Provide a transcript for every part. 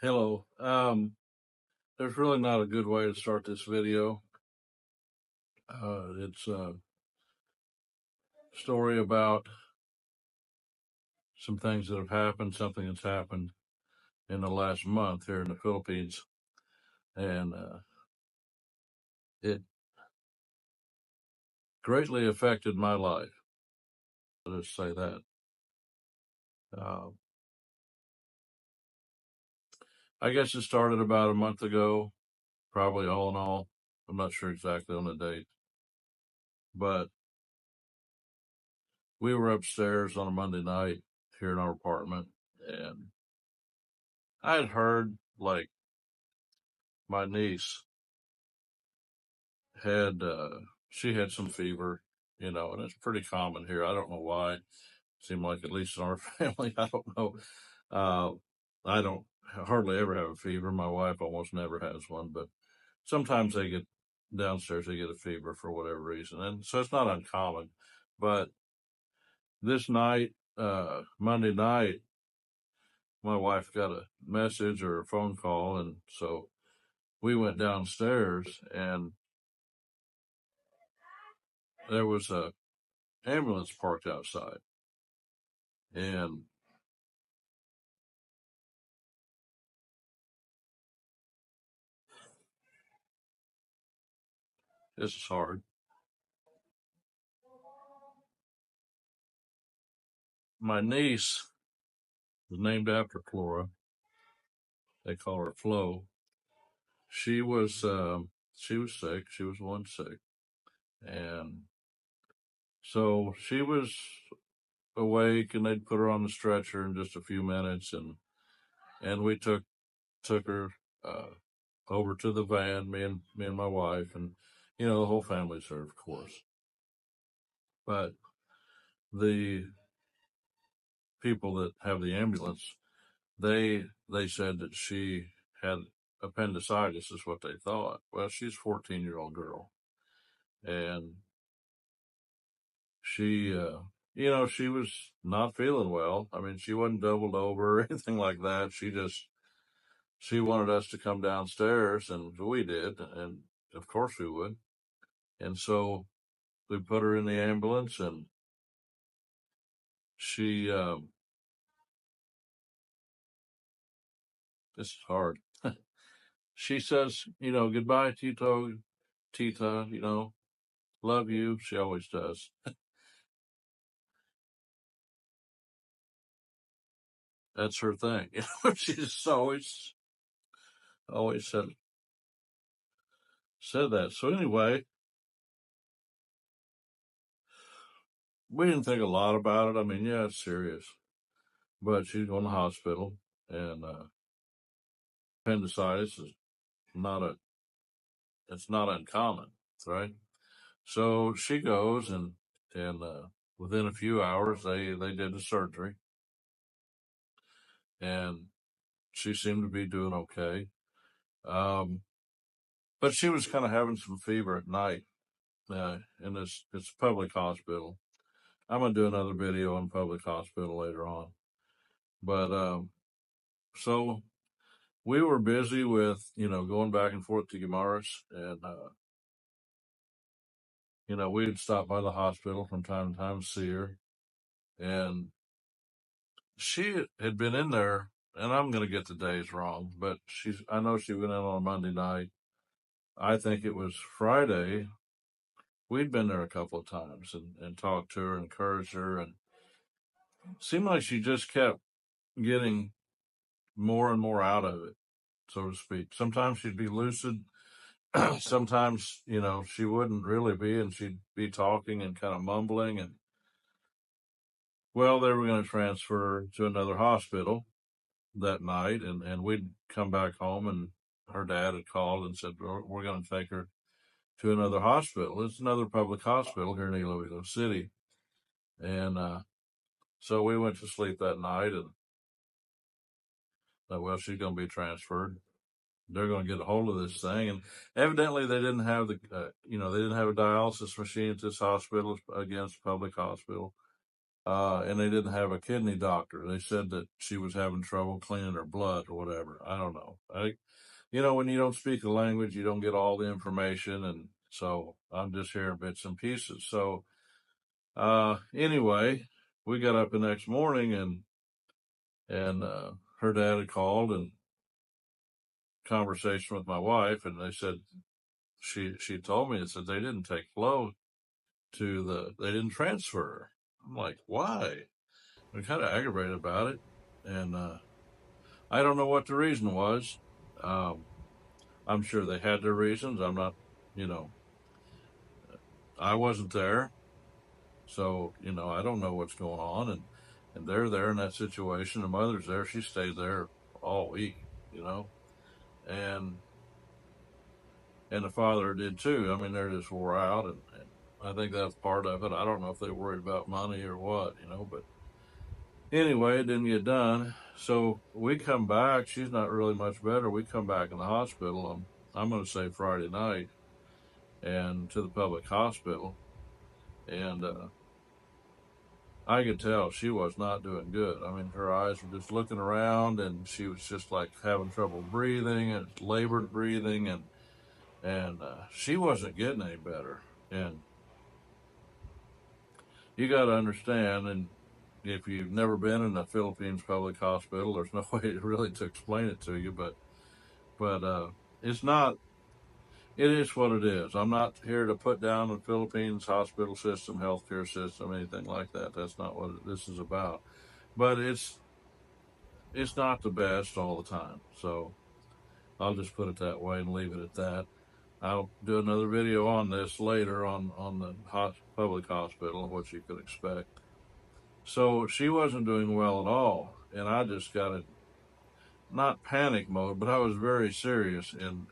Hello. There's really not a good way to start this video. It's a story about some things that have happened, something that's happened in the last month here in the Philippines. And it greatly affected my life. I'll just say that. I guess it started about a month ago, probably all in all. I'm not sure exactly on the date. But we were upstairs on a Monday night here in our apartment, and I had heard like my niece had she had some fever, and it's pretty common here. I don't know why. It seemed like at least in our family, I don't know. Uh, I don't hardly ever have a fever. My wife almost never has one, but sometimes they get downstairs, they get a fever for whatever reason, and so it's not uncommon. But this night, Monday night, my wife got a message or a phone call, and so we went downstairs, and there was a ambulance parked outside. And this is hard. My niece was named after Flora. They call her Flo. She was sick. She was one sick, and so she was awake, and they'd put her on the stretcher in just a few minutes, and we took her over to the van. Me and my wife, and the whole family's there, of course. But the people that have the ambulance, they said that she had appendicitis, is what they thought. Well, she's a 14-year-old girl, and she she was not feeling well. I mean, she wasn't doubled over or anything like that. She wanted us to come downstairs, and we did, and of course we would. And so we put her in the ambulance, and she this is hard. She says, goodbye, Tita, love you. She always does. That's her thing. She just always said that. So anyway, we didn't think a lot about it. I mean, yeah, it's serious, but she's going to the hospital, and appendicitis is not a it's not uncommon, right? So she goes, and within a few hours they did the surgery, and she seemed to be doing okay. But she was kind of having some fever at night, in it's a public hospital. I'm gonna do another video on public hospital later on. But so we were busy with going back and forth to Guimaras, and we'd stop by the hospital from time to time to see her, and she had been in there. And I'm gonna get the days wrong, but I know she went in on a Monday night. I think it was Friday. We'd been there a couple of times and talked to her, encouraged her, and it seemed like she just kept getting more and more out of it, so to speak. Sometimes she'd be lucid. Sometimes, she wouldn't really be, and she'd be talking and kind of mumbling. And well, they were going to transfer her to another hospital that night, and we'd come back home, and her dad had called and said, we're going to take her to another hospital. It's another public hospital here in Iloilo City. And so we went to sleep that night, and well, she's going to be transferred. They're going to get a hold of this thing. And evidently they didn't have they didn't have a dialysis machine at this hospital. Again, it's a public hospital. and they didn't have a kidney doctor. They said that she was having trouble cleaning her blood or whatever. I don't know. When you don't speak the language, you don't get all the information, and so I'm just hearing bits and pieces. So, anyway, we got up the next morning, and her dad had called and conversation with my wife, and they said she told me, it said they didn't take Flo they didn't transfer her. I'm like, why? I'm kind of aggravated about it, and I don't know what the reason was. Um, I'm sure they had their reasons. I'm not, you know, I wasn't there, so I don't know what's going on, and they're there in that situation. The mother's there; she stayed there all week, you know, and and the father did too. I mean, they're just wore out, and I think that's part of it. I don't know if they worried about money or what, but anyway, it didn't get done. So we come back. She's not really much better. We come back in the hospital. I'm going to say Friday night, and to the public hospital, and I could tell she was not doing good. I mean, her eyes were just looking around, and she was just like having trouble breathing and labored breathing, and she wasn't getting any better. And you got to understand, and if you've never been in a Philippines public hospital, there's no way really to explain it to you, but it's not. It is what it is. I'm not here to put down the Philippines hospital system, healthcare system, anything like that. That's not what this is about. But it's not the best all the time. So I'll just put it that way and leave it at that. I'll do another video on this later on the public hospital and what you could expect. So she wasn't doing well at all, and I just got in not panic mode, but I was very serious. And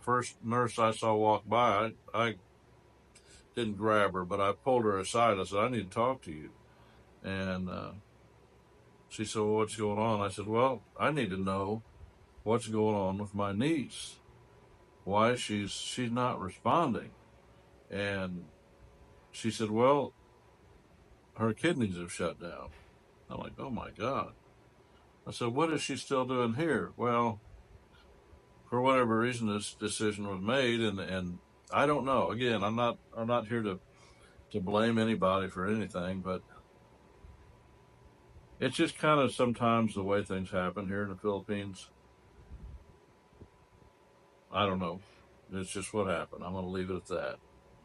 first nurse I saw walk by, I didn't grab her, but I pulled her aside. I said, "I need to talk to you." And she said, "Well, what's going on?" I said, "Well, I need to know what's going on with my niece. Why she's not responding?" And she said, "Well, her kidneys have shut down." I'm like, "Oh my God." I said, "What is she still doing here?" Well, for whatever reason, this decision was made, and I don't know. Again, I'm not here to blame anybody for anything, but it's just kind of sometimes the way things happen here in the Philippines. I don't know. It's just what happened. I'm going to leave it at that.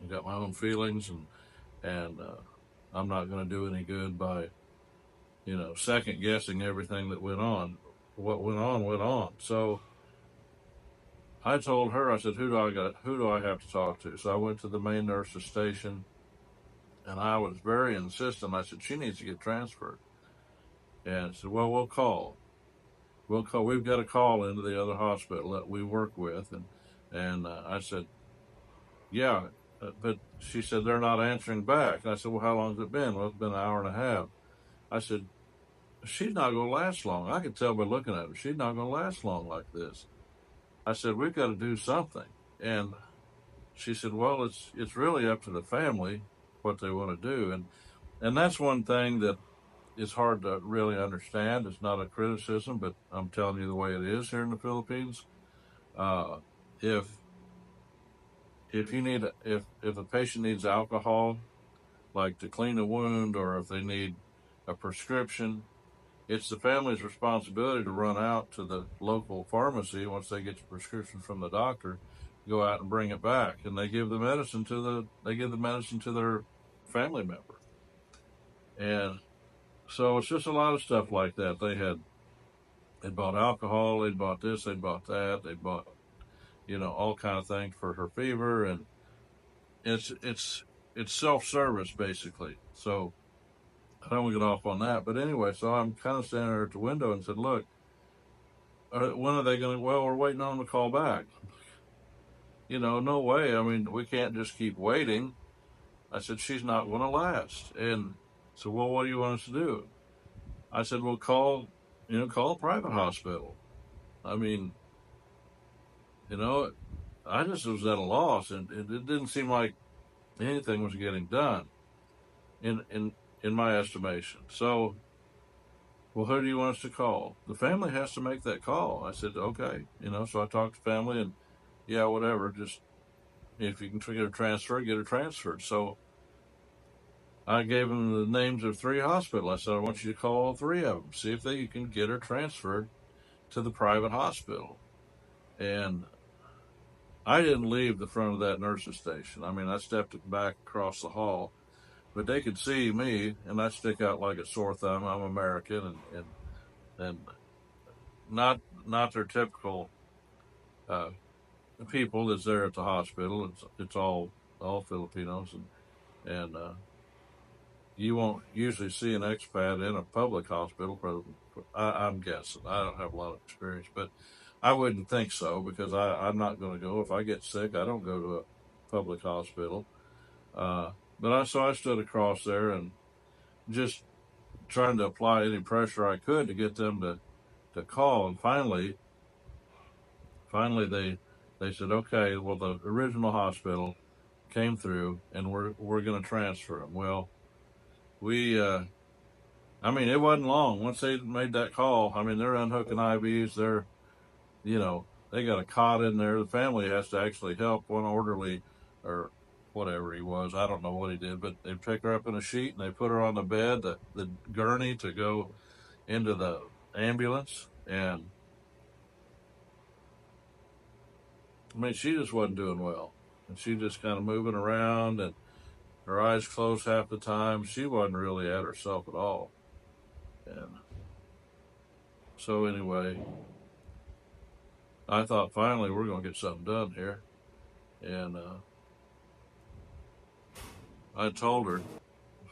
I got my own feelings, and I'm not going to do any good by second guessing everything that went on. What went on went on. So I told her, I said, who do I have to talk to? So I went to the main nurse's station, and I was very insistent. I said, she needs to get transferred. And said, well, we'll call. We'll call. We've got a call into the other hospital that we work with, and I said, yeah, but she said they're not answering back. And I said, well, how long has it been? Well, it's been an hour and a half. I said, she's not going to last long. I could tell by looking at her, she's not going to last long like this. I said, we've got to do something. And she said, well, it's really up to the family what they want to do, and that's one thing that is hard to really understand. It's not a criticism, but I'm telling you the way it is here in the Philippines. Uh, if if a patient needs alcohol, like to clean a wound, or if they need a prescription, it's the family's responsibility to run out to the local pharmacy once they get the prescription from the doctor, go out and bring it back, and they give the medicine to their family member. And so it's just a lot of stuff like that. They bought alcohol, they bought this, they bought that, they bought all kind of things for her fever, and it's self-service basically. So I don't want to get off on that, but anyway, so I'm kind of standing there at the window and said, "Look, when are they going to?" Well, we're waiting on them to call back. No way. I mean, we can't just keep waiting. I said, she's not going to last. And so, well, what do you want us to do? I said, well, call a private hospital. I mean, I just was at a loss, and it didn't seem like anything was getting done. And in my estimation. So, well, who do you want us to call? The family has to make that call. I said, okay, so I talked to family and yeah, whatever, just if you can get a transfer, get a transfer. So I gave them the names of 3 hospitals. I said, I want you to call all 3 of them, see if you can get her transferred to the private hospital. And I didn't leave the front of that nurse's station. I mean, I stepped back across the hall, but they could see me, and I stick out like a sore thumb. I'm American, and not their typical uh, people that's there at the hospital. It's all Filipinos, and you won't usually see an expat in a public hospital. I'm guessing. I don't have a lot of experience, but I wouldn't think so because I'm not going to go. If I get sick, I don't go to a public hospital. So I stood across there and just trying to apply any pressure I could to get them to call. And finally they said, okay, well, the original hospital came through and we're going to transfer them. Well, we, I mean, it wasn't long. Once they made that call, I mean, they're unhooking IVs. They got a cot in there. The family has to actually help one orderly or whatever he was. I don't know what he did, but they pick her up in a sheet and they put her on the bed, the gurney to go into the ambulance. And I mean, she just wasn't doing well. And she just kind of moving around and her eyes closed half the time. She wasn't really at herself at all. And so anyway, I thought finally we're going to get something done here. And I told her,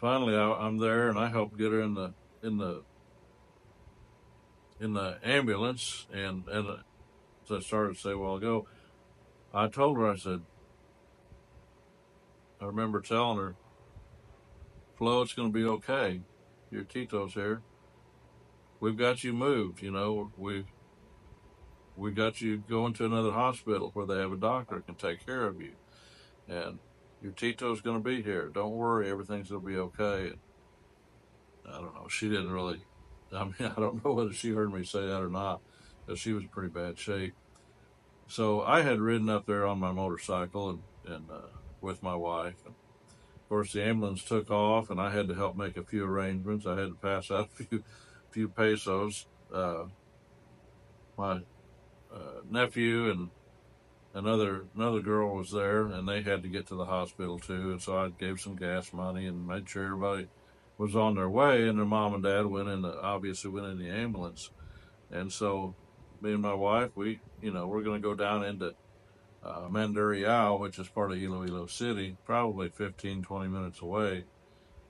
finally I'm there and I helped get her in the ambulance. And so I started to say, well, go. I told her, I said, I remember telling her, Flo, it's going to be okay. Your Tito's here. We've got you moved. We got you going to another hospital where they have a doctor that can take care of you. And your Tito's going to be here. Don't worry. Everything's going to be okay. And I don't know. She didn't really, I mean, I don't know whether she heard me say that or not, because she was in pretty bad shape. So I had ridden up there on my motorcycle and with my wife. And of course, the ambulance took off, and I had to help make a few arrangements. I had to pass out a few pesos. My nephew and another girl was there, and they had to get to the hospital too. And so I gave some gas money and made sure everybody was on their way. And their mom and dad obviously went in the ambulance. And so me and my wife, we're going to go down into Mandurriao, which is part of Iloilo City, probably 15, 20 minutes away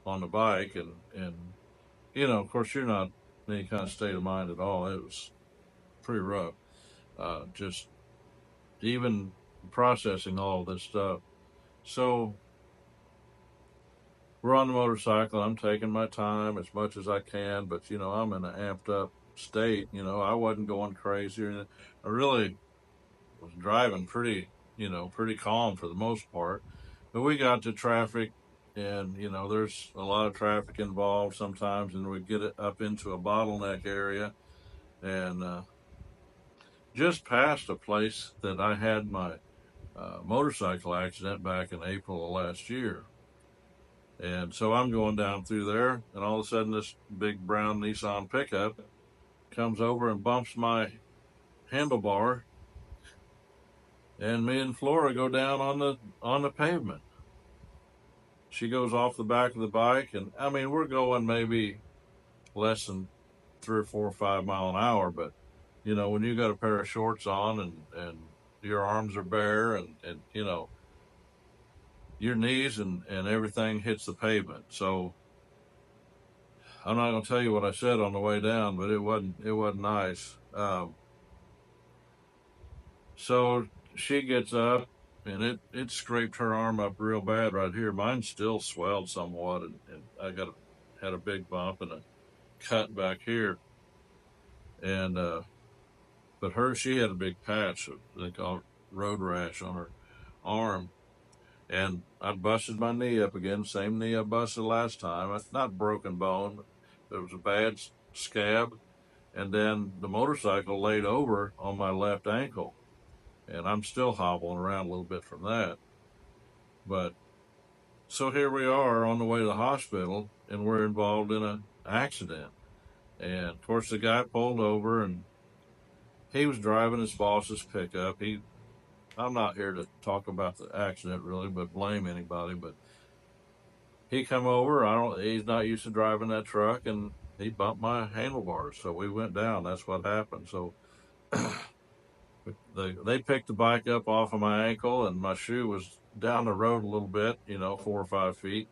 on the bike. And of course, you're not in any kind of state of mind at all. It was pretty rough. Just even processing all this stuff. So we're on the motorcycle. I'm taking my time as much as I can, but I'm in an amped up state. I wasn't going crazy or anything. I really was driving pretty calm for the most part. But we got to traffic, and there's a lot of traffic involved sometimes, and we get it up into a bottleneck area, and just past a place that I had my motorcycle accident back in April of last year. And so I'm going down through there, and all of a sudden, this big brown Nissan pickup comes over and bumps my handlebar, and me and Flora go down on the pavement. She goes off the back of the bike, and I mean, we're going maybe less than 3 or 4 or 5 mile an hour, but when you got a pair of shorts on and your arms are bare and your knees and everything hits the pavement. So I'm not going to tell you what I said on the way down, but it wasn't nice. So she gets up, and it scraped her arm up real bad right here. Mine's still swelled somewhat, and I had a big bump and a cut back here. And but she had a big patch of, they call it road rash on her arm. And I busted my knee up again, same knee I busted last time. It's not broken bone, but it was a bad scab. And then the motorcycle laid over on my left ankle, and I'm still hobbling around a little bit from that. But so here we are on the way to the hospital, and we're involved in an accident. And of course, the guy pulled over, and he was driving his boss's pickup. I'm not here to talk about the accident really, but blame anybody. But he come over. He's not used to driving that truck, and he bumped my handlebars. So we went down. That's what happened. So they picked the bike up off of my ankle, and my shoe was down the road a little bit, 4 or 5 feet.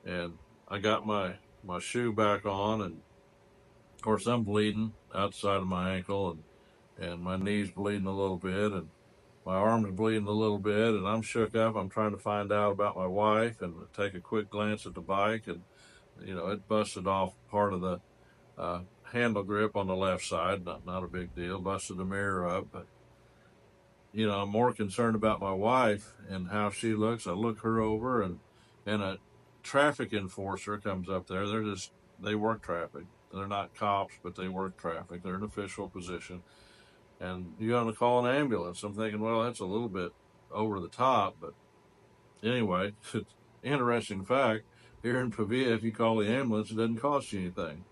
And I got my shoe back on, and of course I'm bleeding outside of my ankle, and my knee's bleeding a little bit, and my arm's bleeding a little bit, and I'm shook up. I'm trying to find out about my wife and take a quick glance at the bike, and it busted off part of the handle grip on the left side. Not a big deal. Busted the mirror up, but I'm more concerned about my wife and how she looks. I look her over, and a traffic enforcer comes up there. They work traffic. They're not cops, but they work traffic. They're an official position, and you got to call an ambulance. I'm thinking, well, that's a little bit over the top, but anyway, interesting fact. Here in Pavia, if you call the ambulance, it doesn't cost you anything.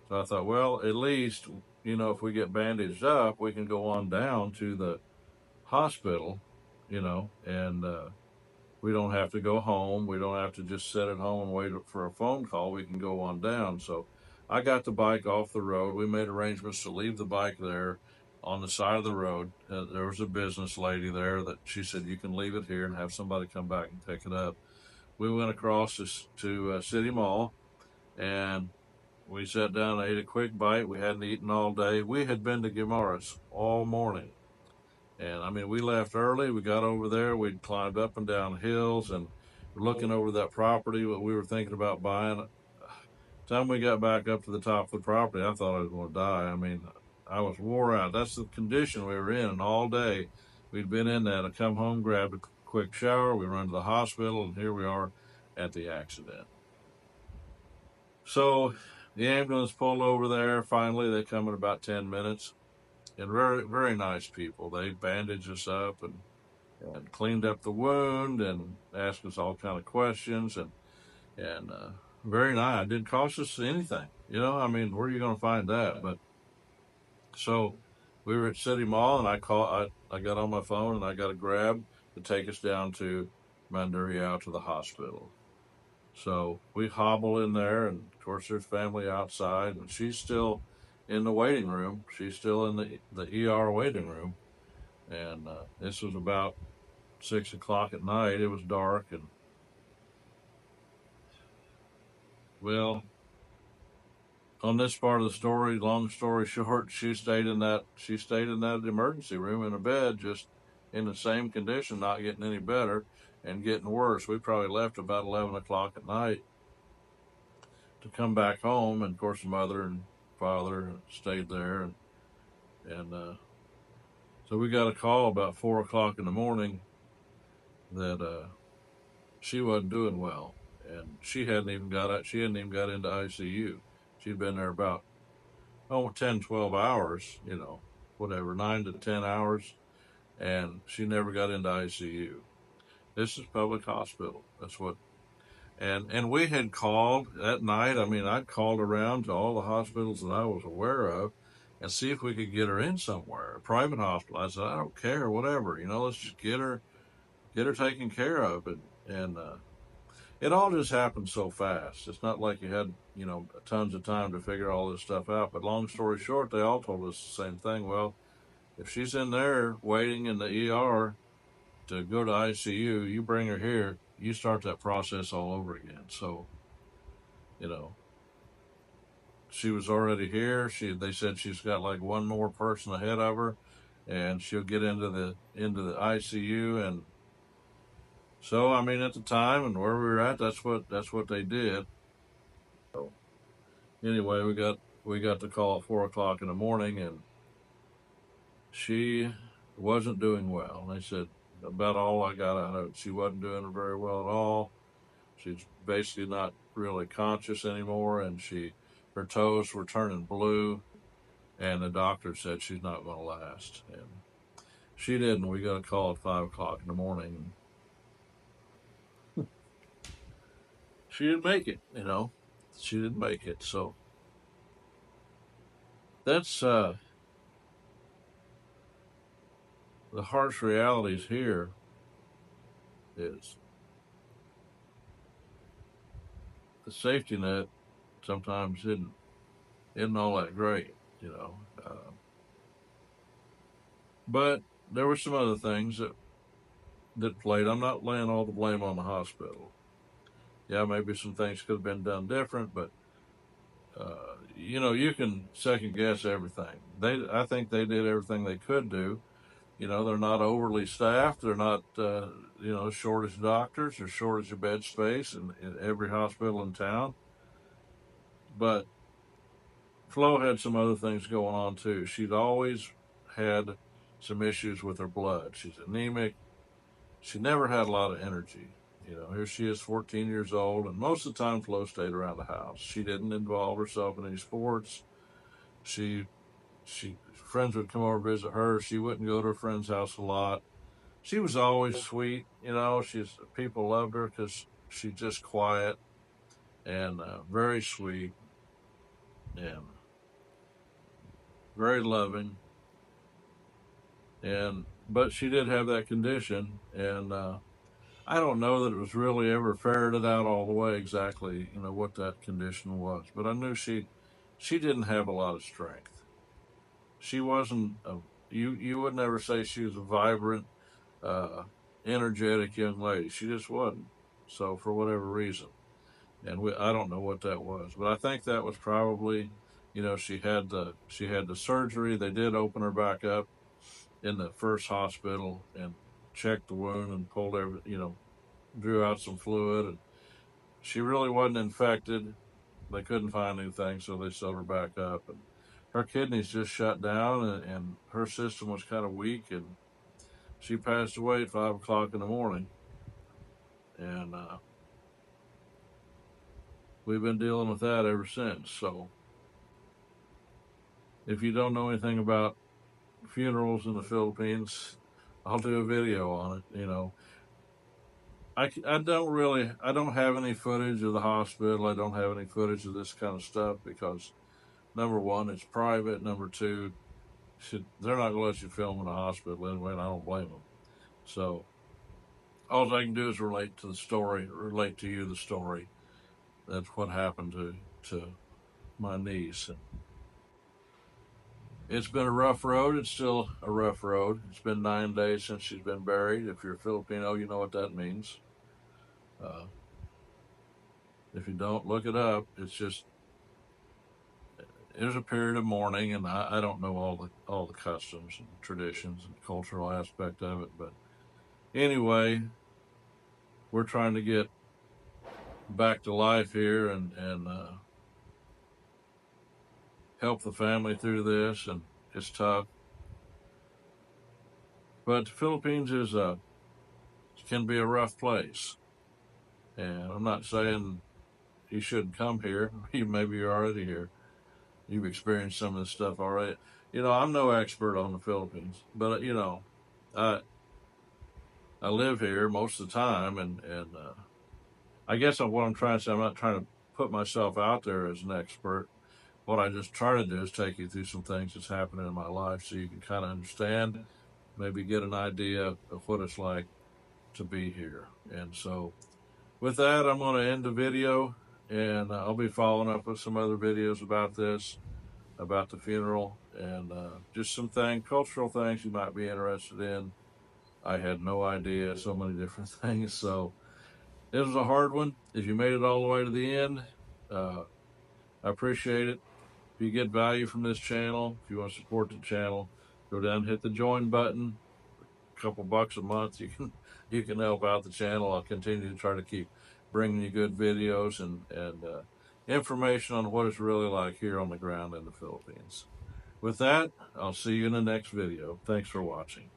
So I thought, well, at least, if we get bandaged up, we can go on down to the hospital, and we don't have to go home. We don't have to just sit at home and wait for a phone call. We can go on down. So I got the bike off the road. We made arrangements to leave the bike there on the side of the road. There was a business lady there that she said, you can leave it here and have somebody come back and pick it up. We went across to City Mall, and we sat down and ate a quick bite. We hadn't eaten all day. We had been to Guimaras all morning. And I mean, we left early. We got over there. We'd climbed up and down hills and looking over that property, what we were thinking about buying. Time we got back up to the top of the property, I thought I was going to die. I mean, I was wore out. That's the condition we were in. And all day we'd been in that. I come home, grabbed a quick shower. We run to the hospital, and here we are at the accident. So the ambulance pulled over there. Finally, they come in about 10 minutes. And very, very nice people. They bandaged us up and cleaned up the wound and asked us all kind of questions and very nice. It didn't cost us anything. I mean, where are you going to find that? But so we were at City Mall, and I got on my phone and I got a grab to take us down to Mandurriao to the hospital. So we hobble in there, and of course there's family outside, and she's still in the waiting room. She's still in the ER waiting room, and this was about 6 o'clock at night. It was dark, and well, on this part of the story, long story short, she stayed in that emergency room in a bed, just in the same condition, not getting any better and getting worse. We probably left about 11 o'clock at night to come back home, and of course, mother and father stayed there, and so we got a call about 4 o'clock in the morning that she wasn't doing well, and she hadn't even got into ICU. She'd been there about 10, 12 hours, whatever, 9 to 10 hours, and she never got into ICU. This is public hospital. That's what. And we had called that night. I mean, I'd called around to all the hospitals that I was aware of and see if we could get her in somewhere, a private hospital. I said, I don't care, whatever, let's just get her taken care of. And it all just happened so fast. It's not like you had, tons of time to figure all this stuff out. But long story short, they all told us the same thing. Well, if she's in there waiting in the ER to go to ICU, you bring her here, you start that process all over again. So, you know, she was already here. They said she's got like one more person ahead of her, and she'll get into the ICU. And so, I mean, at the time and where we were at, that's what they did. So anyway, we got the call at 4 o'clock in the morning, and she wasn't doing well. And they said, about all I got out of it. She wasn't doing very well at all. She's basically not really conscious anymore, and her toes were turning blue, and the doctor said she's not going to last. And she didn't. We got a call at 5 o'clock in the morning. She didn't make it, She didn't make it. So that's the harsh realities here is the safety net sometimes isn't all that great. But there were some other things that played. I'm not laying all the blame on the hospital. Yeah, maybe some things could have been done different, but you can second guess everything. I think they did everything they could do. They're not overly staffed. They're not, shortage of doctors or shortage of bed space in every hospital in town. But Flo had some other things going on too. She'd always had some issues with her blood. She's anemic. She never had a lot of energy. Here she is, 14 years old, and most of the time Flo stayed around the house. She didn't involve herself in any sports. She friends would come over and visit her. She wouldn't go to her friend's house a lot. She was always sweet. People loved her because she's just quiet and very sweet and very loving. But she did have that condition, and I don't know that it was really ever ferreted out all the way exactly, what that condition was. But I knew she didn't have a lot of strength. She wasn't you would never say she was a vibrant, uh, energetic young lady. She just wasn't. So for whatever reason, and I don't know what that was, but I think that was probably, she had the surgery. They did open her back up in the first hospital and checked the wound and pulled drew out some fluid, and she really wasn't infected. They couldn't find anything, so they sewed her back up. And her kidneys just shut down, and her system was kind of weak, and she passed away at 5 o'clock in the morning. And we've been dealing with that ever since. So if you don't know anything about funerals in the Philippines, I'll do a video on it. I don't have any footage of the hospital. I don't have any footage of this kind of stuff because number one, it's private. Number two, they're not going to let you film in a hospital anyway, and I don't blame them. So all I can do is relate to you the story. That's what happened to my niece. And it's been a rough road. It's still a rough road. It's been 9 days since she's been buried. If you're Filipino, you know what that means. Uh, if you don't, look it up. It's just there's a period of mourning, and I don't know all the customs and traditions and cultural aspect of it, but anyway, we're trying to get back to life here and help the family through this, and it's tough. But the Philippines can be a rough place, and I'm not saying you shouldn't come here. Maybe you're already here. You've experienced some of this stuff already. I'm no expert on the Philippines, but I I live here most of the time, and I guess what I'm trying to say, I'm not trying to put myself out there as an expert. What I just try to do is take you through some things that's happening in my life so you can kind of understand, maybe get an idea of what it's like to be here. And so with that, I'm going to end the video, and I'll be following up with some other videos about this, about the funeral, and just some cultural things you might be interested in. I had no idea, so many different things. So it was a hard one. If you made it all the way to the end, uh, I appreciate it. If you get value from this channel, if you want to support the channel, go down and hit the join button. A couple bucks a month, you can help out the channel. I'll continue to try to keep bringing you good videos and information on what it's really like here on the ground in the Philippines. With that, I'll see you in the next video. Thanks for watching.